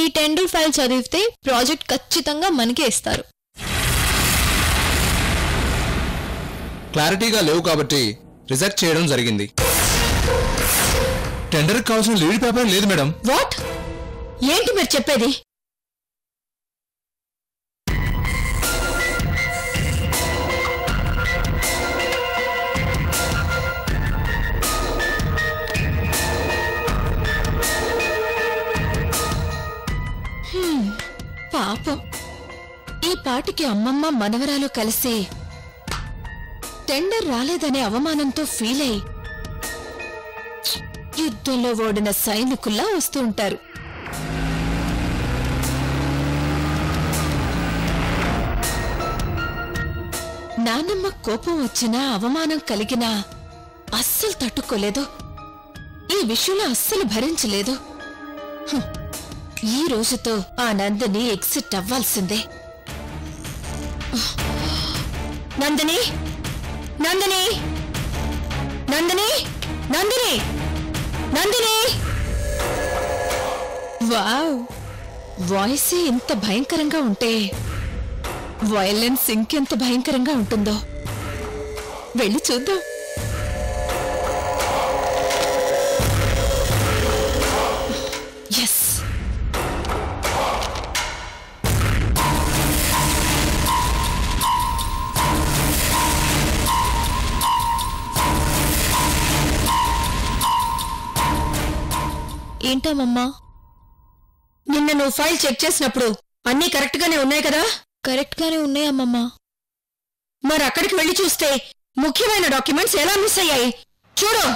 ఈ tender file చదివితే project ఖచ్చితంగా మనకే ఇస్తారు. క్లారిటీగా లేవు కాబట్టి రిజెక్ట్ చేయడం జరిగింది. టెండర్కి కావాల్సిన లీడ్ పేపర్ లేదు మేడం. వాట్? ఏంటి మీరు చెప్పేది? పాపం, ఈ పాటికి అమ్మమ్మ మనవరాలు కలిసి టెండర్ రాలేదనే అవమానంతో ఫీల్ అయి యుద్ధంలో ఓడిన సైనికుల్లా వస్తూ ఉంటారు. నానమ్మ కోపం వచ్చినా అవమానం కలిగినా అస్సలు తట్టుకోలేదు. ఈ విషయంలో అస్సలు భరించలేదు. ఈ రోజుతో ఆ నందిని ఎగ్జిట్ అవ్వాల్సిందే. నందిని, నందిని, నందిని, నందిని, నందిని! వావ్, వాయిసే ఇంత భయంకరంగా ఉంటే వయలెన్స్ ఇంకెంత భయంకరంగా ఉంటుందో వెళ్ళి చూద్దాం. ఎస్, ఏంటమ్మమ్మా? నిన్న నువ్వు ఫైల్ చెక్ చేసినప్పుడు అన్నీ కరెక్ట్ గానే ఉన్నాయి కదా? కరెక్ట్ గానే ఉన్నాయమ్మమ్మా. మరి అక్కడికి వెళ్ళి చూస్తే ముఖ్యమైన డాక్యుమెంట్స్ ఎలా మిస్ అయ్యాయి చూడు.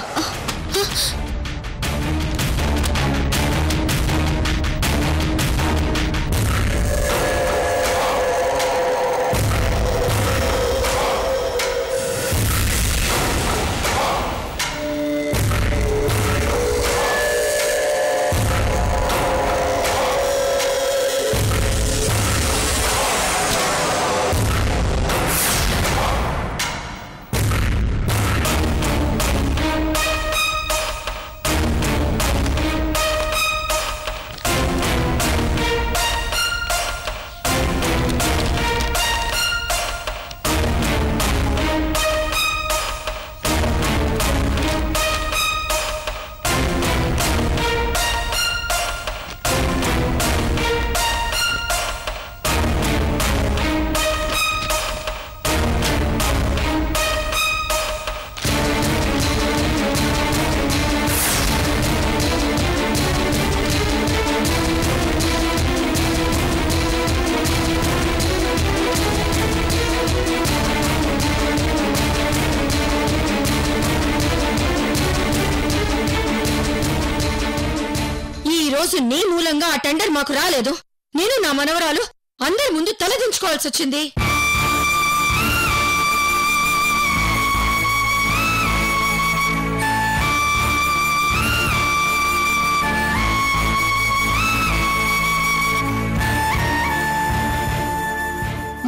నీ మూలంగా ఆ టెండర్ మాకు రాలేదు. నేను నా మనవరాలు అందరి ముందు తలదించుకోవాల్సి వచ్చింది.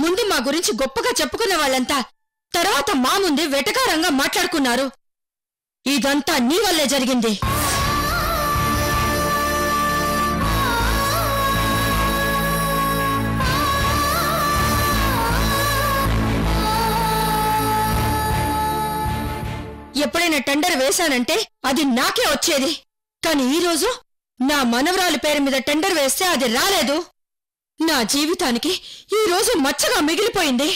ముందు మా గురించి గొప్పగా చెప్పుకున్న వాళ్ళంతా తర్వాత మా ముందే వెటకారంగా మాట్లాడుకున్నారు. ఇదంతా నీ వల్లే జరిగింది. ఎప్పుడైనా టెండర్ వేశానంటే అది నాకే వచ్చేది. కానీ ఈరోజు నా మనవరాలి పేరు మీద టెండర్ వేస్తే అది రాలేదు. నా జీవితానికి ఈ రోజు మచ్చగా మిగిలిపోయింది.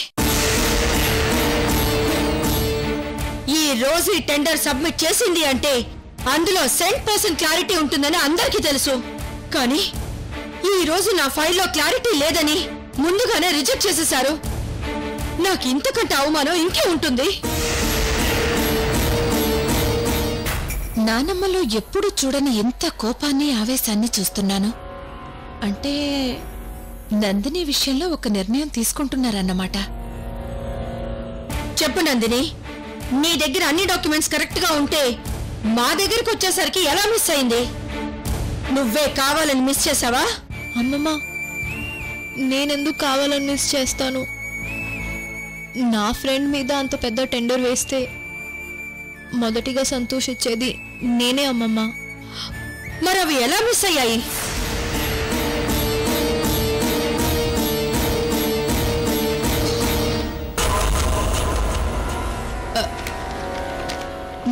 ఈ రోజు ఈ టెండర్ సబ్మిట్ చేసింది అంటే అందులో 100% క్లారిటీ ఉంటుందని అందరికీ తెలుసు. కానీ ఈ రోజు నా ఫైల్లో క్లారిటీ లేదని ముందుగానే రిజెక్ట్ చేసేశారు. నాకు ఇంతకంటే అవమానం ఇంకే ఉంటుంది. నానమ్మలో ఎప్పుడు చూడని ఎంత కోపాన్ని ఆవేశాన్ని చూస్తున్నాను. అంటే నందిని విషయంలో ఒక నిర్ణయం తీసుకుంటున్నారన్నమాట. చెప్పు నందిని, నీ దగ్గర అన్ని డాక్యుమెంట్స్ కరెక్ట్ గా ఉంటే మా దగ్గరకు వచ్చేసరికి ఎలా మిస్ అయింది? నువ్వే కావాలని మిస్ చేసావా? అమ్మమ్మ, నేనెందుకు కావాలని మిస్ చేస్తాను? నా ఫ్రెండ్ మీద అంత పెద్ద టెండర్ వేస్తే మొదటిగా సంతోషించేది నేనే అమ్మమ్మ. మరి అవి ఎలా మిస్ అయ్యాయి?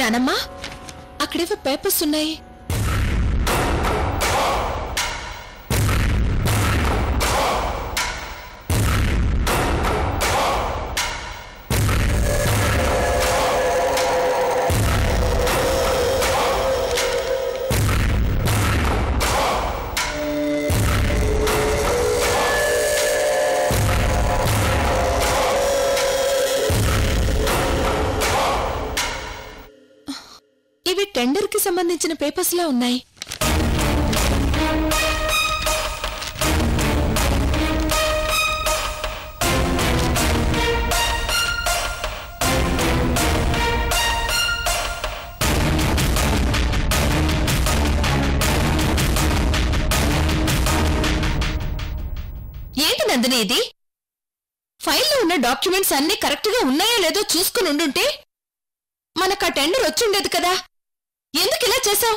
నానమ్మా అక్కడేవో పేపర్స్ ఉన్నాయి. ఇవి టెండర్ కి సంబంధించిన పేపర్స్ లా ఉన్నాయి. ఏంటి నందిని ఇది? ఫైల్లో ఉన్న డాక్యుమెంట్స్ అన్ని కరెక్ట్ గా ఉన్నాయో లేదో చూసుకుని ఉండుంటే మనకు ఆ టెండర్ వచ్చిండేది కదా. ఎందుకు ఇలా చేశావు?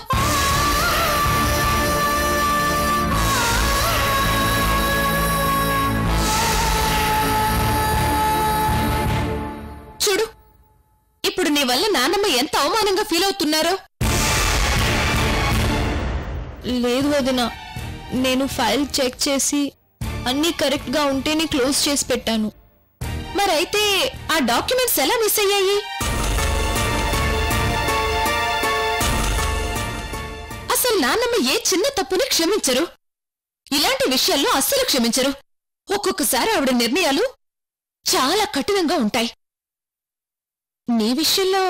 చూడు, ఇప్పుడు నీ వల్ల నాన్నమ్మ ఎంత అవమానంగా ఫీల్ అవుతున్నారో. లేదు వదినా, నేను ఫైల్ చెక్ చేసి అన్నీ కరెక్ట్ గా ఉంటేనే క్లోజ్ చేసి పెట్టాను. మరైతే ఆ డాక్యుమెంట్స్ ఎలా మిస్ అయ్యాయి? అసలు నాన్నమ్మ ఏ చిన్న తప్పుని క్షమించరు. ఇలాంటి విషయాల్లో అస్సలు క్షమించరు. ఒక్కొక్కసారి ఆవిడ నిర్ణయాలు చాలా కఠినంగా ఉంటాయి. నీ విషయంలో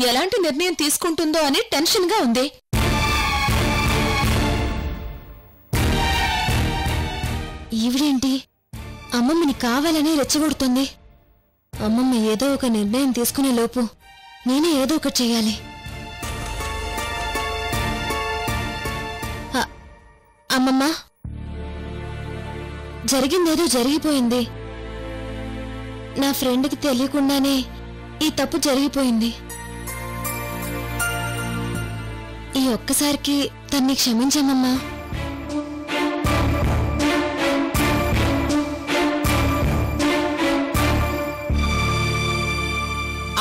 ఎలాంటి నిర్ణయం తీసుకుంటుందో అని టెన్షన్గా ఉంది. ఈవిడేంటి అమ్మమ్మని కావాలని రెచ్చగొడుతుంది? అమ్మమ్మ ఏదో ఒక నిర్ణయం తీసుకునే లోపు నేనే ఏదో ఒకటి చెయ్యాలి. అమ్మమ్మ, జరిగిందేదో జరిగిపోయింది. నా ఫ్రెండ్కి తెలియకుండానే ఈ తప్పు జరిగిపోయింది. ఈ ఒక్కసారికి తన్ని క్షమించమ్మమ్మా.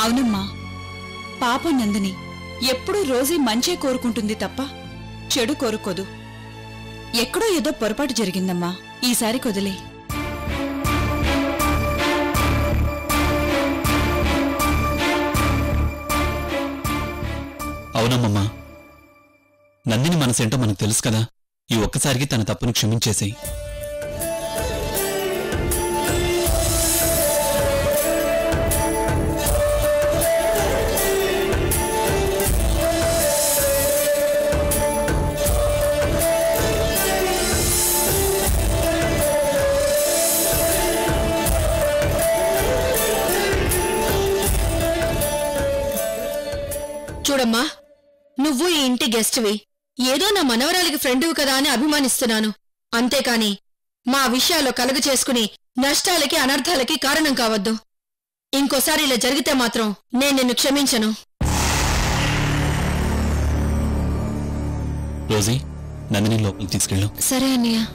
అవునమ్మా, పాప నందిని ఎప్పుడూ రోజీ మంచే కోరుకుంటుంది తప్ప చెడు కోరుకోదు. ఎక్కడో ఏదో పొరపాటు జరిగిందమ్మా, ఈసారి కొదిలే. అవునమ్మమ్మా, నందిని మనసేంటో మనకు తెలుసు కదా. ఈ ఒక్కసారికి తన తప్పును క్షమించేసేయి. చూడమ్మా, నువ్వు ఈ ఇంటి గెస్ట్వి. ఏదో నా మనవరాలికి ఫ్రెండువి కదా అని అభిమానిస్తున్నాను. అంతేకాని మా విషయాల్లో కలుగు చేసుకుని నష్టాలకి అనర్థాలకి కారణం కావద్దు. ఇంకోసారి ఇలా జరిగితే మాత్రం నేను నిన్ను క్షమించను. రోజీ, నందిని లోపలికి తీసుకెళ్ళు. సరే అన్నయ్య.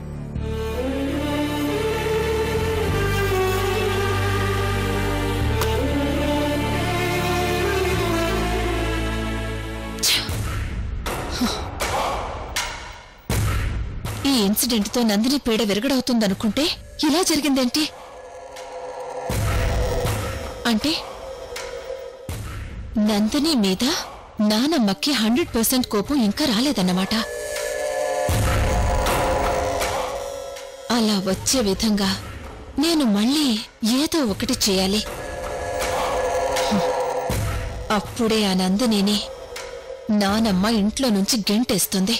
ఈ ఇన్సిడెంట్తో నందిని పీడ విరగడవుతుందనుకుంటే ఇలా జరిగిందేంటి? అంటే నందిని మీద నానమ్మకి 100% కోపం ఇంకా రాలేదన్నమాట. అలా వచ్చే విధంగా నేను మళ్ళీ ఏదో ఒకటి చేయాలి. అప్పుడే ఆ నందినిని నానమ్మ ఇంట్లో నుంచి గెంటేస్తుంది.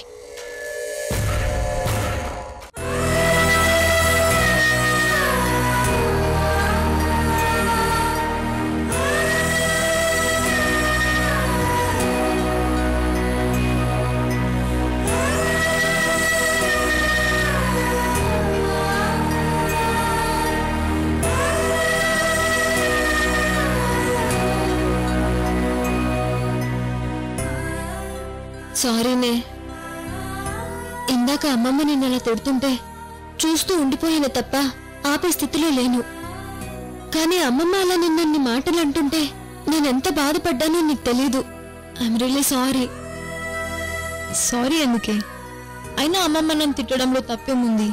సారీనే, ఇందాక అమ్మమ్మ నిన్న అలా తిడుతుంటే చూస్తూ ఉండిపోయాను తప్ప ఆపే స్థితిలో లేను. కానీ అమ్మమ్మ అలా నిన్నన్ని మాటలు అంటుంటే నేనెంత బాధపడ్డానో నీకు తెలీదు. ఐఎమ్ రియలీ సారీ ఎందుకే? అయినా అమ్మమ్మ నన్ను తిట్టడంలో తప్పేముంది?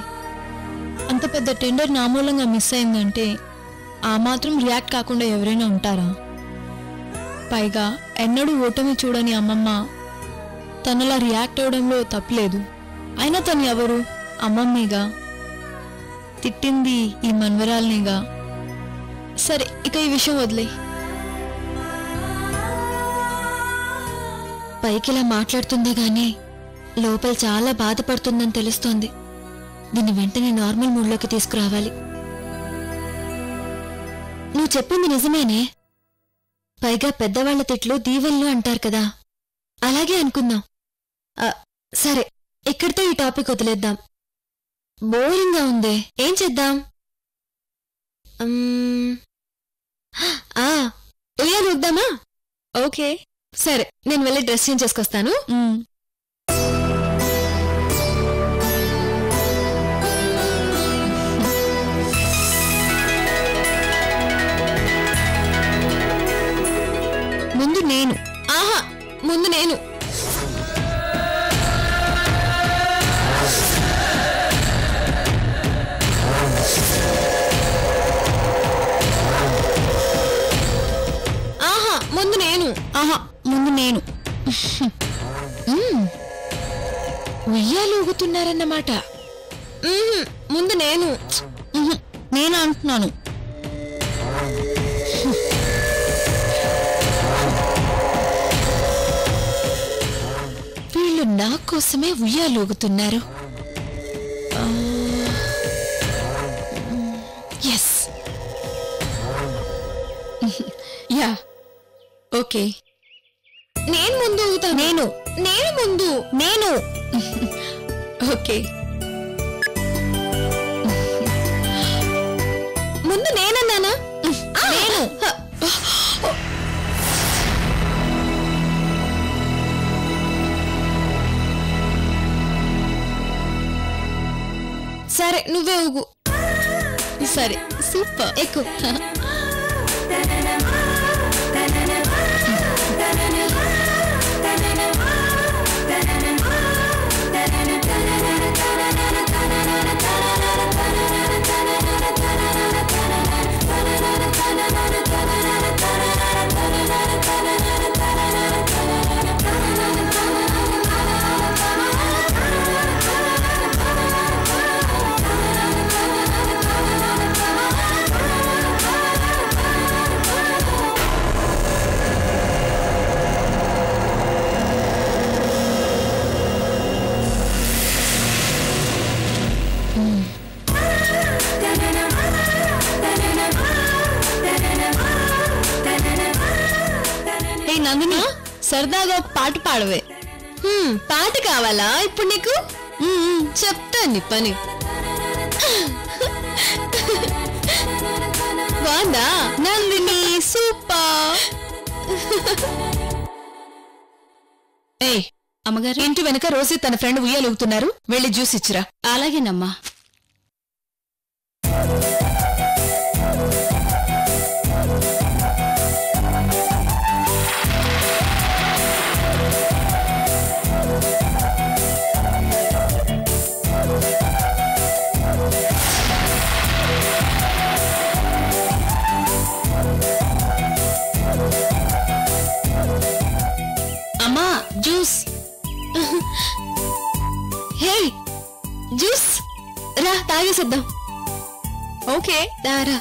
అంత పెద్ద టెండర్ నా మూలంగా మిస్ అయిందంటే ఆ మాత్రం రియాక్ట్ కాకుండా ఎవరైనా ఉంటారా? పైగా ఎన్నడూ ఓటమి చూడని అమ్మమ్మ తనలా రియాక్ట్ అవడంలో తప్పలేదు. అయినా తను ఎవరు? అమ్మమ్మేగా. తిట్టింది ఈ మన్వరాల్నిగా. సరే, ఇక ఈ విషయం వదిలే. పైకిలా మాట్లాడుతుంది గాని లోపల చాలా బాధపడుతుందని తెలుస్తోంది. దీన్ని వెంటనే నార్మల్ మూడ్లోకి తీసుకురావాలి. నువ్వు చెప్పింది నిజమేనే. పైగా పెద్దవాళ్ల తిట్లు దీవెళ్ళు అంటారు కదా, అలాగే అనుకుందాం. సరే, ఇక్కడితో ఈ టాపిక్ వదిలేద్దాం. బోరింగ్గా ఉందే, ఏం చేద్దాం? ఉయ్యాలు వద్దామా? ఓకే, సరే, నేను వెళ్ళి డ్రెస్ చేంజ్ చేసుకొస్తాను. ముందు నేను. ముందు నేను. ముందు నేను. ఉయ్యాలు ఊగుతున్నారన్నమాట. ముందు నేను. నేను అంటున్నాను. వీళ్ళు నా కోసమే ఉయ్యాలు ఊగుతున్నారు. Yes, yeah, okay. నేను ముందు ఊగుతా. నేను ముందు. నేను. ఓకే, ముందు నేనన్నానా? నేను. సరే, నువ్వే ఊగు. సరే, సూపర్, ఎక్కు. నందిని, సరదాగా పాట పాడవే. పాట కావాలా ఇప్పుడు నీకు? చెప్తాను నీ పని. బాగుందా నందిని? సూపర్. ఏయ్ అమ్మగారు, ఇంటి వెనక రోజు తన ఫ్రెండ్ ఉయ్యాలూగుతున్నారు, వెళ్ళి జ్యూస్ ఇచ్చిరా. అలాగేనమ్మా. అమ్మా, జ్యూస్. హే, జ్యూస్ రా, తాగేసేద్దాం. ఓకే, దారా.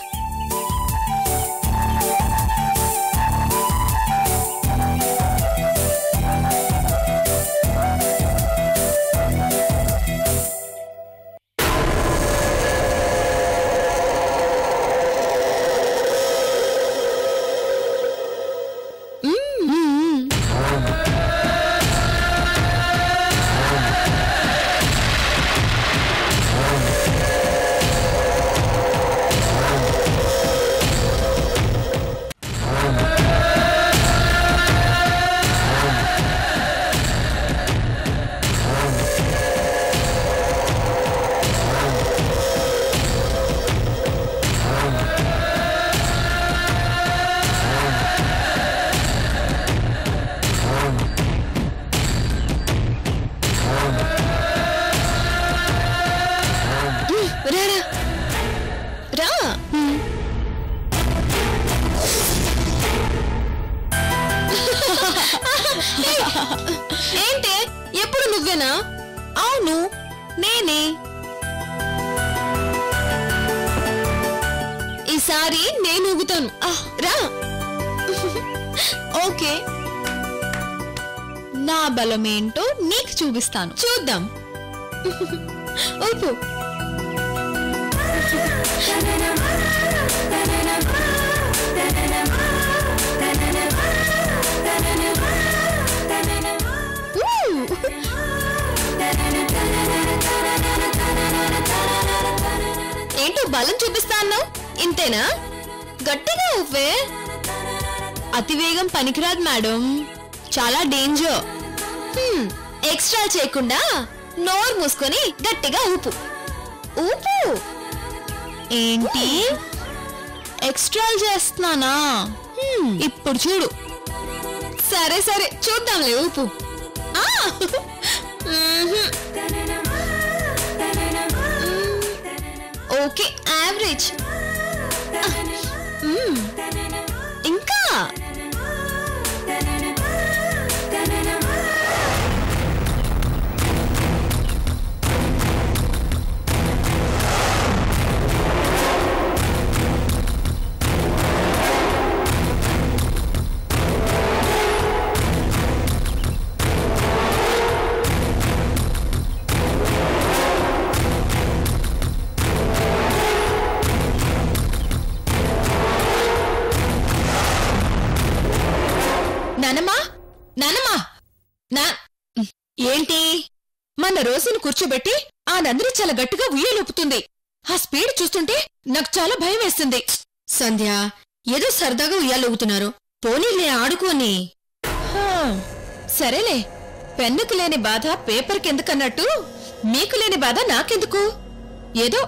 ఈసారి నేను ఊగుతాను. రా. ఓకే, నా బలమేంటో నీకు చూపిస్తాను. చూద్దాం. ఊపు. ఏంటో బలం చూపిస్తా అన్నావు, ఇంతేనా? గట్టిగా ఊపే. అతివేగం పనికిరాదు మేడం, చాలా డేంజర్. ఎక్స్ట్రా చేయకుండా నోరు మూసుకొని గట్టిగా ఊపు. ఊపు. ఏంటి ఎక్స్ట్రాలు చేస్తున్నానా? ఇప్పుడు చూడు. సరే సరే చూద్దాంలే, ఊపు. Okay, average. ఇంకా నానమ్మా, నానమ్మా, ఏంటి? మన రోజును కూర్చోబెట్టి ఆ నందిని చాలా గట్టిగా ఉయ్యలూపుతుంది. ఆ స్పీడ్ చూస్తుంటే నాకు చాలా భయం వేస్తుంది. సంధ్య, ఏదో సరదాగా ఉయ్యాలూగుతున్నారు, పోనీలే ఆడుకోని. సరేలే, పెన్నుకు లేని బాధ పేపర్కి ఎందుకన్నట్టు మీకు లేని బాధ నాకెందుకు? ఏదో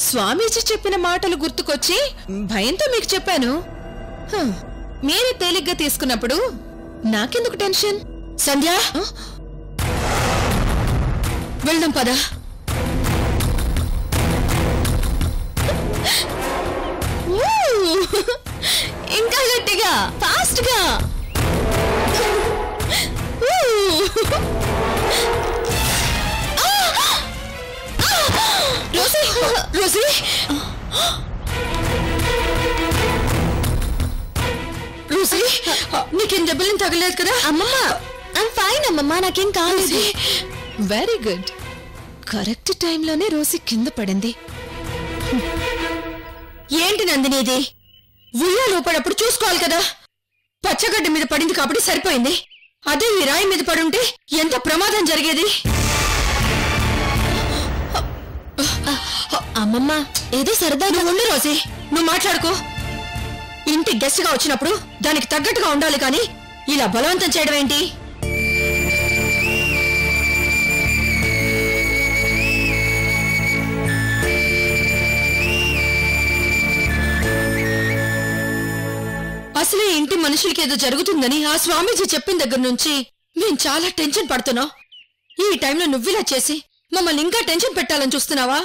స్వామీజీ చెప్పిన మాటలు గుర్తుకొచ్చి భయంతో మీకు చెప్పాను. మీరే తేలిగ్గా తీసుకున్నప్పుడు నాకెందుకు టెన్షన్? సంధ్య, వెళ్దాం పద. ఇంకా గట్టిగా, ఫాస్ట్ గా. రోసీ, రోసీ, రోసీ, నీకేం దెబ్బలేం తగలేదు కదా? అమ్మమ్మ, ఐమ్ ఫైన్ అమ్మమ్మ, నాకేం కాలేదు. Very good. కరెక్ట్ టైంలోనే రోసి కింద పడింది. ఏంటి నందిని ఇది? ఉయ్యాలూపడప్పుడు చూసుకోవాలి కదా. పచ్చగడ్డ మీద పడింది కాబట్టి సరిపోయింది. అదే ఈ రాయి మీద పడుంటే ఎంత ప్రమాదం జరిగేది. అమ్మమ్మ, ఏదో సరదాగా ఉండు రోసి, నువ్వు మాట్లాడుకో. ఇంటి గెస్ట్ గా వచ్చినప్పుడు దానికి తగ్గట్టుగా ఉండాలి కానీ ఇలా బలవంతం చేయడం ఏంటి? అసలే ఇంటి మనుషులకి ఏదో జరుగుతుందని ఆ స్వామీజీ చెప్పిన దగ్గర నుంచి మేము చాలా టెన్షన్ పడుతున్నాం. ఈ టైంలో నువ్విలా చేసి మమ్మల్ని ఇంకా టెన్షన్ పెట్టాలని చూస్తున్నావా?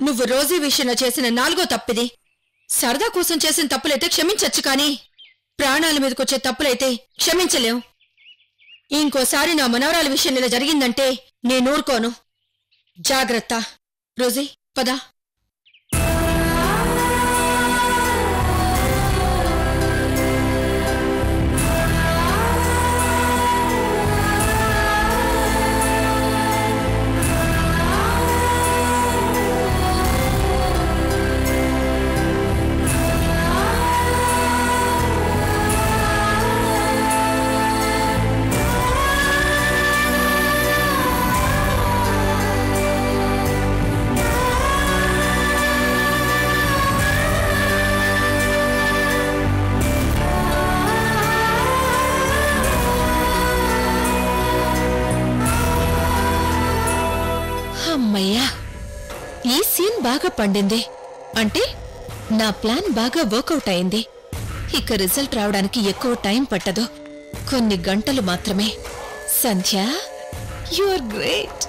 నువ్వు రోజీ విషయంలో చేసిన 4వ తప్పిది. సరదా కోసం చేసిన తప్పులైతే క్షమించచ్చు, కానీ ప్రాణాల మీదకొచ్చే తప్పులైతే క్షమించలేం. ఇంకోసారి నా మనవరాల విషయం ఇలా జరిగిందంటే నేను ఊరుకోను. జాగ్రత్త. రోజీ, పద. అమ్మయ్యా, ఈ సీన్ బాగా పండింది. అంటే నా ప్లాన్ బాగా వర్కౌట్ అయింది. ఇక రిజల్ట్ రావడానికి ఎక్కువ టైం పట్టదు, కొన్ని గంటలు మాత్రమే. సంధ్య, యు ఆర్ గ్రేట్.